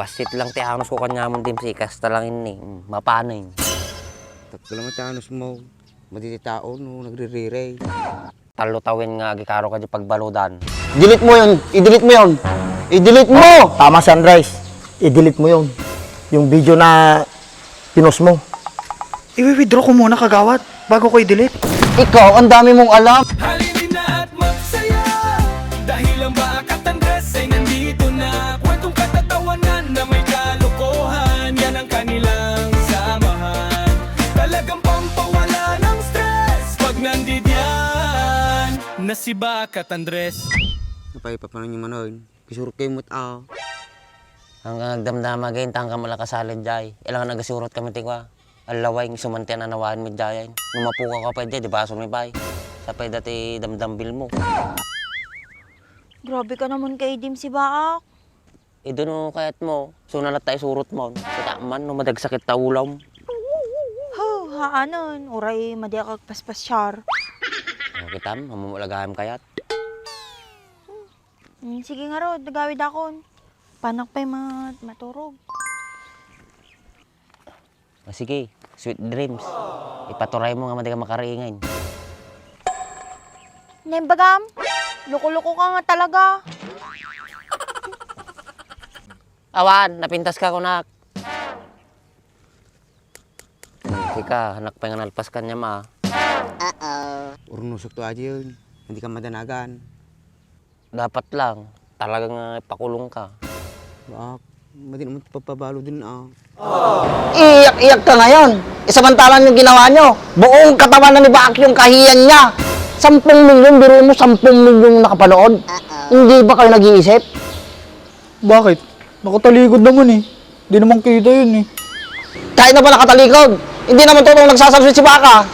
Pasit lang ti anos ko kanya mo dim si kasta lang ini. Mapano yun? Takto naman tanos mo. Madititaon no, nagre-re-ray. Talo tawin nga gikaro ka di pagbaludan. I-delete mo yun! I-delete mo yun! I-delete mo! Tama, Sunrise. I-delete mo yun. Yung video na pinost mo. I-withdraw ko muna kagawad bago ko i-delete. Ikaw, ang dami mong alam. Halinin na at magsaya dahil ang Bakat Andres ay nandito na. Kwentong katatawanan na may kalokohan, yan ang kanilang samahan. Talagang pampawala ng stress pag nandidyan na si Bakat Andres. Napaipapanan yung manon. Kisurot kayo mo't Hanggang nagdamdama gayon tangka malakasalin jay. Ilang nagasurot kami tingwa. Alaway ng sumantian na nawahan mo jayan. Numapu ka pwede, di ba? So may bay. Sa pwede dati damdambil mo. Grabe ka naman kay Dim si Baak. Doon kayat mo. So nalat tayo surot mo. Kita man, no madagsakit ta ulam. Haanon. Uray, madya kag paspasyar. Kita mo, mamulagaham kayat. Sige nga ro, nagawid akon. Panak pa'y maturog. Sige, sweet dreams. Ipaturay mo nga madi ka makariingin. Nembagam, loko-loko ka nga talaga. Awan, napintas ka kunak. Sika, hanak pa nga nalpas ka niya ma. Urunusok to aja yun. Hindi ka madanagan. Dapat lang, talagang ipakulong ka. Bak, madi naman papabalo din Iyak-iyak ka ngayon. Isamantalan yung ginawa nyo. Buong katawan na ni Baak yung kahiyan niya. 10 milyon, biro mo 10 milyon nakapanood. Hindi ba kayo nag-iisip? Bakit? Nakataligod naman eh. Hindi naman kita yun eh. Kahit na ba nakatalikod, hindi naman totoong nagsasalswit si Baka.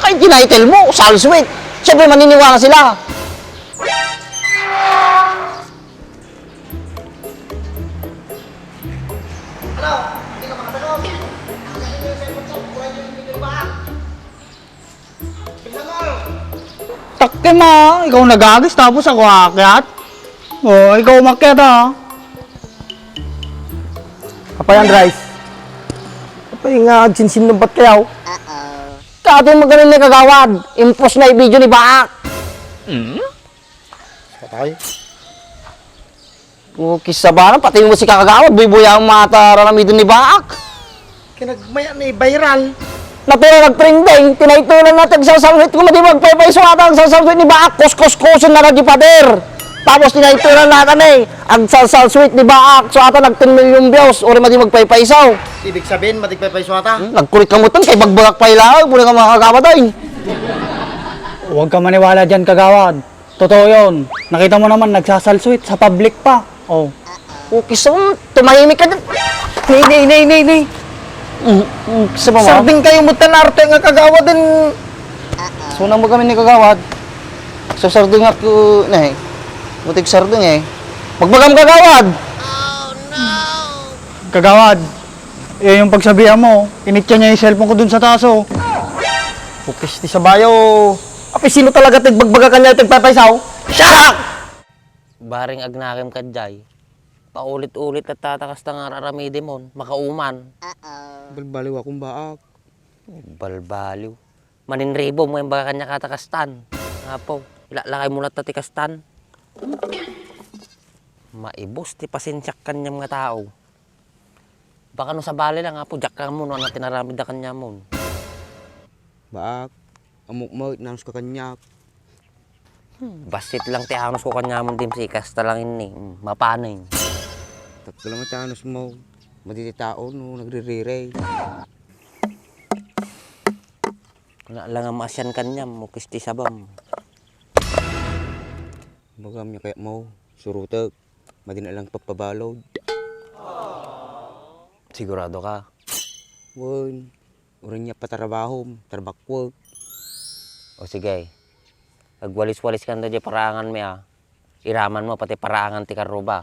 Kahit tinitle mo, salswit. Siyempre maniniwala sila. Takke ma, ikaw nagagis tapos ako akyat. Oh, ikaw umakyat ha. Kapay Andres. Kapay nga, sinsin ng ba't kayaw? Kati mo ganun na kagawad. Impos na i-video ni Baak. Patay. Kukis sa barang, pati mo si kakagawad. Buy-buya ang mata ranamidon ni Baak. Kinagmaya na viral. Natira nagpringding, tinaitulan natin sa salwit kung madi magpapaiso ata ang salswit ni Baak, kuskos-kuson na radyo pader. Tapos tinaitulan natin ang salswit ni Baak, so ata nag 10 million views, ori madi magpapaisaw. Ibig sabihin, matigpapay swata. Nagkulit kamutan, kay bagbagak pa ilang, muna ka makakagawa doon. Huwag ka maniwala dyan kagawad. Totoo yun. Nakita mo naman, nagsasalswit sa public pa. Oh. Kukis mo, tumahimik ka dyan. Nay. Kisa pa mo? Sarding kayo mo tanarte nga kagawad din. Sunang mo kami ni kagawad. Sa sarding ako, mutik sarding Magbagam kagawad. Kagawad, yung pagsabihan mo, initya niya yung cellphone ko dun sa taso. Kukis ti sa bayo. Api, sino talaga tigbagbaga ka niya tigpapaisaw? Siya! Baring agnakim ka jay. Paulit-ulit at tatakas na nga raramidi mon. Makauman. Balbaliw akong Baak. Balbaliw. Maninribo mo yung baka kanya katakastan. Nga po, ilalakay mo na tatikastan. Maibos, ti pasensyak kanya mga tao. Baka no sa bali lang nga po, jak ka mo na tinaramid na kanya mo. Baak, amok mo, nanos ka kanyak. Basit lang ti anos ko kanya mo dim si kasta lang ini. Mapano yun? Takto naman tanos mo. Madititaon no, nagre-re-ray. Wala lang ang masyan kanya mo, kisti sabam. Bagam niya kaya mo, surutag. Madina lang papabalod. Sigurado ka? Wan, uran niya patarabahom, tarbakwag. O sige, agwalis-walis ka na di paraangan mo Iraman mo pati paraangan ti karuba.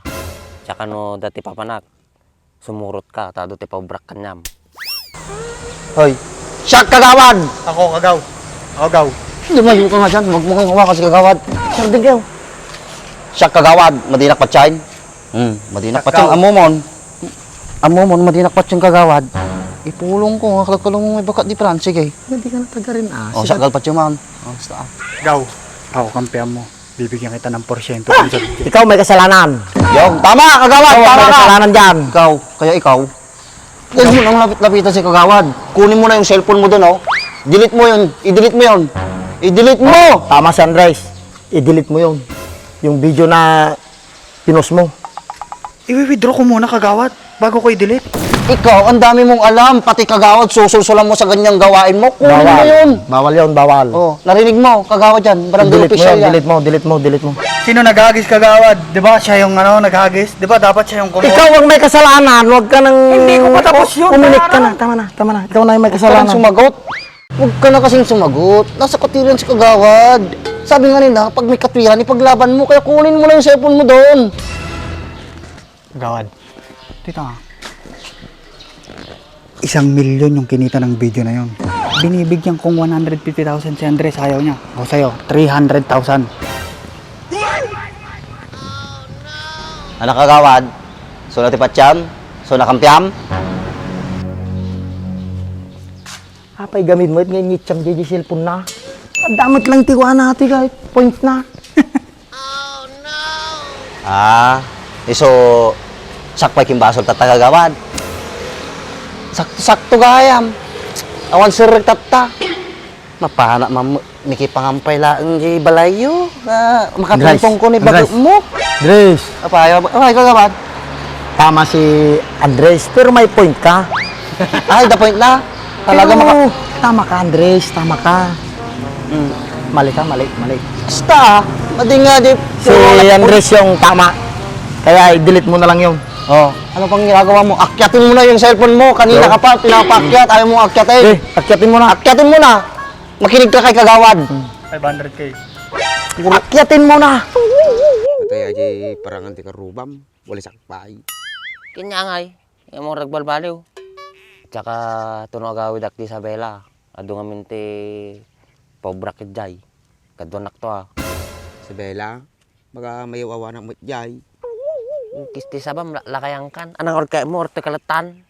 Tsaka no dati papanak, sumurot ka, tado ti paubrak kanyam. Hoy, siya kagawad! Ako, kagaw. Lumayo ka nga dyan, huwag mo kang hawakan si kagawad. Sarding kayo. Siya kagawad, madinak pa tiyan. Madinak pa tiyan, amomon. amo mo, madinakpat yung kagawad. Ipulong ko, kalagkalong mo may bakat di pran. Sige. Hindi ka nataga rin O, sakal pa man. O, basta. Gaw, ako kampihan mo. Bibigyan kita ng porsyento. Ikaw may kasalanan. Yung, tama, kagawad, Ikaw, tama may ka. kasalanan dyan. Ikaw, kaya ikaw. Huwag mo nang lapit-lapitan si kagawad. Kunin mo na yung cellphone mo doon, oh. Delete mo yun. I-delete mo yun. I-delete mo! Tama si Andres. I-delete mo yun. Yung video na pinost mo. I-withdraw ko muna kagawad bago ko i-delete. Ikaw, ang dami mong alam. Pati kagawad, susulsulan mo sa ganyang gawain mo. Kunin mo yun. Bawal yun, bawal. Oh, narinig mo, kagawad yan. Barangay Delete mo official yun, yan. delete mo, delete mo, delete mo. Sino naghagis kagawad? Di ba siya yung naghagis? Di ba dapat siya yung kumuha? Ikaw ang may kasalanan, huwag ka nang... Hindi ko pa tapos yun, Umilit ka para. na, tama na. Ikaw na yung may Huwag ka nang kasalanan. sumagot. Huwag ka na kasing sumagot. Nasa katilan si kagawad. Sabi nga nila, pag may katwiran, ipaglaban mo. Kaya kunin mo lang yung cellphone mo doon. Kagawad, tita nga. 1 milyon yung kinita ng video na yun. Binibigyan kong 150,000 si Andres, ayaw niya. Ako sa'yo, 300,000. Anak kagawad, so natipatyam, so nakampiam. Apay gamit mo, ngayon ngitsang JJ cellphone na. Ang damot lang tiwa natin kahit point na. So, sakpay kimbasol tatagagawad. Sakto-sakto gayam. Awan sir tatta. Mapana mam mikipangampay laeng di balayo. Makatumpong ko ni bago mo. Andres, Apay kagawad. tama si Andres, pero may point ka. Ay, the point na. Talaga Pero, tama ka Andres, tama ka. Mali ka, mali. Basta, madi nga di. Si Andres yung tama. Kaya i-delete mo na lang yung. Oh, ano pang ginagawa mo? Akyatin mo na yung cellphone mo. Kanina ka pa pinapakyat, ayaw mo akyatin. Akyatin mo na. Akyatin mo na. Makinig ka kay kagawad. 500k. Akyatin mo na. Kaya di parangan ti karubam, wala sakpay. Kinyangay, yung mga ragbalbaliw. Tsaka tunagawid ak di Isabela. Ado nga minti paubrakid jay. Kadunak to ah. Si Bella, baga mayawawa na mo jay. Kisti sabam lakayangkan. Anang orkay mo orte kalatan.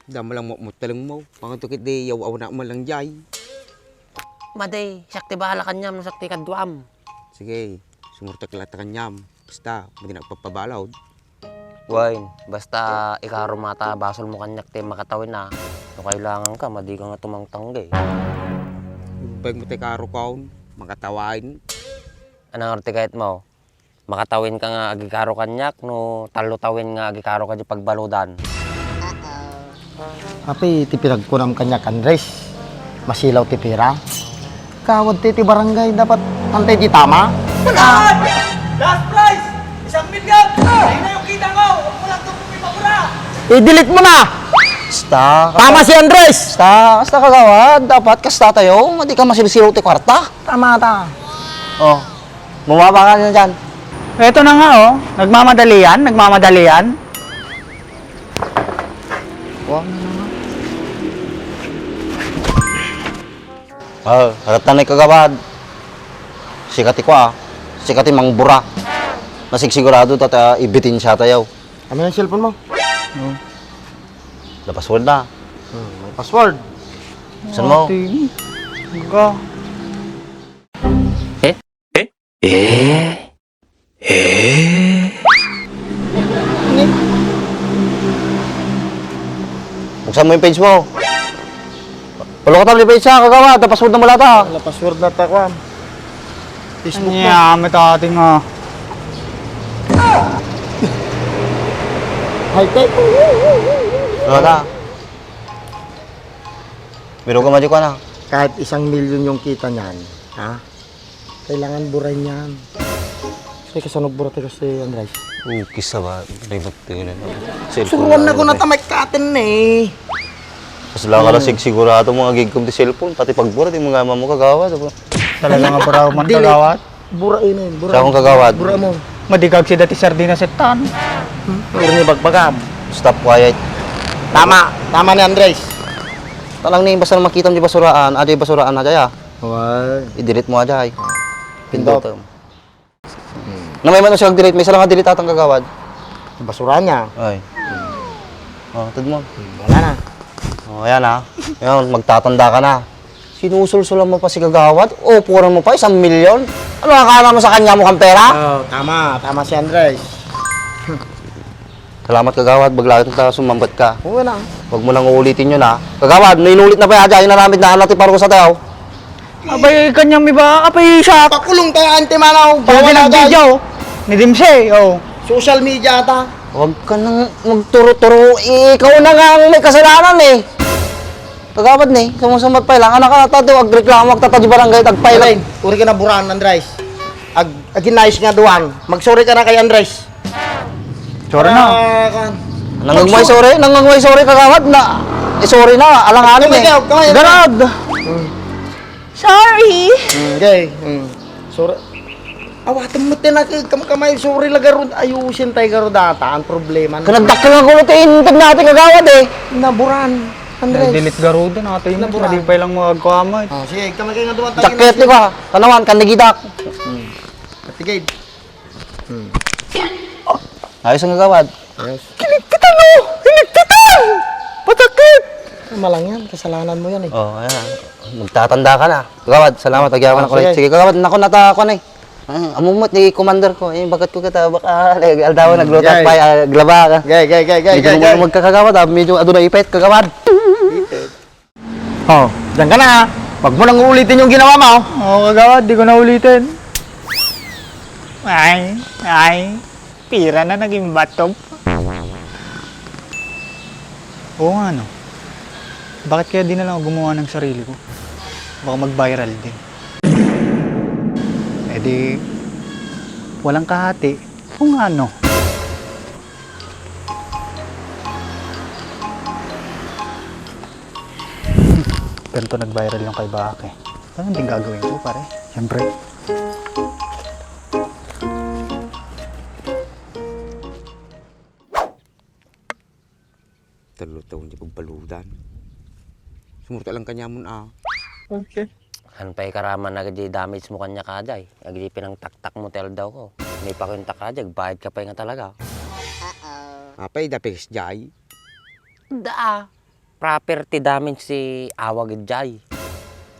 Dama lang mo talang mo. Mga tukit di yawaw na mo lang jay. Maday, sakti bahala kanyam, sakti kadwam. Sige, sumurta kalata kanyam. Basta, hindi nagpapabalaw. Wain, basta ikarumata basol mo kanyak te makatawin na. Kung kailangan ka, madi ka nga tumangtanggay. Bag mo tayo karo kaon, makatawain. Anang orte kahit mo? Makatawin ka nga agikaro kanyak, no talutawin nga agikaro ka di pagbaludan. Api, tipirag ko ng kanyak Andres. Masilaw tipira. Kawad ti barangay, dapat antay di tama. Last prize! 1 milyon! Ayun na yung kita ko! Huwag mo lang itong pumipabura! I-delete mo na. Basta, Tama si Andres. basta kagawad. Dapat kasta tayo, hindi ka masilisilaw ti kwarta. Tama ta. Oh, bumaba ka na dyan. Eto na nga oh, nagmamadali yan. Wag na naman. Harap na kagawad. Sikati ko Sikati mang bura. Nasigsigurado tata ibitin siya tayo. Ano yung cellphone mo? The password na. May password. Saan mo? Ka. Buksan mo yung page mo. Pulo ka tayo yung page siya, kagawad. The password na mula ta. Wala password na ta, Kwam. Facebook na. May ating High-tech. Ano ta? Meron ka madyo ka na. Kahit 1 milyon yung kita niyan, ha? Kailangan buray niyan. Kasi kasanog buray kasi Andres. Kisa ba? Ribot tingin na. Suruan na ko na tamay katin eh. Mas lang ka lang sigurado mga gig kong di cellphone. Pati pagbura, di mo nga mo kagawad. Talaga nga para man kagawad. Buray na yun, buray. Siya akong kagawad. Buray mo. Madigag si dati sardina setan. Buray ni bagbagam. Stop quiet. Tama ni Andres. Talang ni basta na makita mo di basuraan. Ada yung basuraan na dyan. Why? I-delete mo aja ay. Pindot. Pindot. Na may man siya delete, may isa lang delete atang kagawad. Basura niya. Ay. Oh, tud mo. Wala na. Oh, ayan ha. Ngayon, magtatanda ka na. Sinusulsulan mo pa si Kagawad? Upuran mo pa 1 milyon? Ano akala mo sa kanya mukhang pera? Oh, tama. Tama si Andres. Salamat Kagawad, baglakit na sumambat ka. Oo na. Huwag mo nang uulitin yun ha. Kagawad, nainulit na pa yadya, inaramid na natin para ko sa tayo. Abay, kanyang may ba? Abay, siya. Pakulong tayo, ante manaw. Bawal Bawal ang na video. Ni Dimsey, oh. Social media ata. Huwag ka nang magturo-turo. Ikaw na nga ang may kasalanan eh. Kagawad ni, sumusambat pa lang. Anak ka natado, agreklamo, agtatadyo barangay, agpailan. Pailain, uri ka na buran, Andres. Aginayos nga duwan. Mag-sorry ka na kay Andres. Sorry na. Nangangway sorry Kagawad na. Sorry na, alanganin eh. Kamay, Garad! Sorry! Okay. Sorry. Awatan mo tin kamay sorry lagarod ayusin tay garo data ang problema. Kanagdak ka nga kulutin, tag natin Kagawad eh. Naburan. Andres. Delete garuda natin. Nabura. Hindi pa lang magkamay. Oh, sige, kamay kayo nga duwan Jacket di ba? Kanawan, kanigidak. Tigay. Ayos ang Kagawad. Yes. Kinigpitan mo! Kinigpitan! Patakit! Tama lang yan, kasalanan mo yan eh. Oh, ayan. Magtatanda ka na. Kagawad, salamat. Agyaman ako. sige. Sige, Kagawad, nako nata ako na eh. Amumot ni commander ko. Eh, bagat ko kita. Baka, aldawa, naglutat pa, glaba ka. Gay. Medyo mo magkakagawad, medyo aduna ipet, Kagawad. Oh, diyan ka na ha. Wag mo nang ulitin yung ginawa mo. Oo, Kagawad, di ko na ulitin. Pira na naging batop. Oo nga, no. Bakit kaya di na lang ako gumawa ng sarili ko? Baka mag-viral din. Eh di, walang kahati. Kung ano. Pero ito nag-viral yung kay Bake. Ano din gagawin ko, pare? Siyempre. Taon di pagbaludan. Sumurta lang kanya mo Okay. Han pa'y karaman na di damage mo kanya kaday. Agdi pinang taktak mo tel daw ko. May pakunta ka dyan, bayad ka pa nga talaga. Apay dapis jay. Da, property damage si awag jay.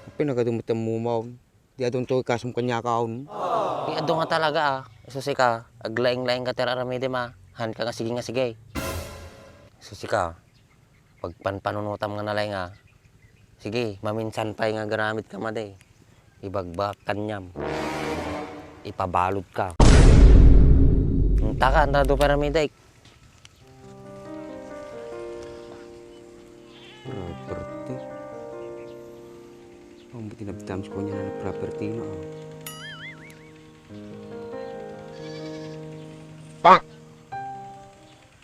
Apay nagadumutan mo maw. Di adon to kasum kanya kaon. Ado nga talaga Susi ka, aglaing-laing ka tira ramide ma. Han ka nga sige. Susi ka, pag panpanunutam nga nalay nga. Sige, maminsan pa nga gamit ka maday. Ibagbak kanyam. Ipabalot ka. Ang taka, ang tado paramiday. Property. Ang buti na bitams ko niya na property na.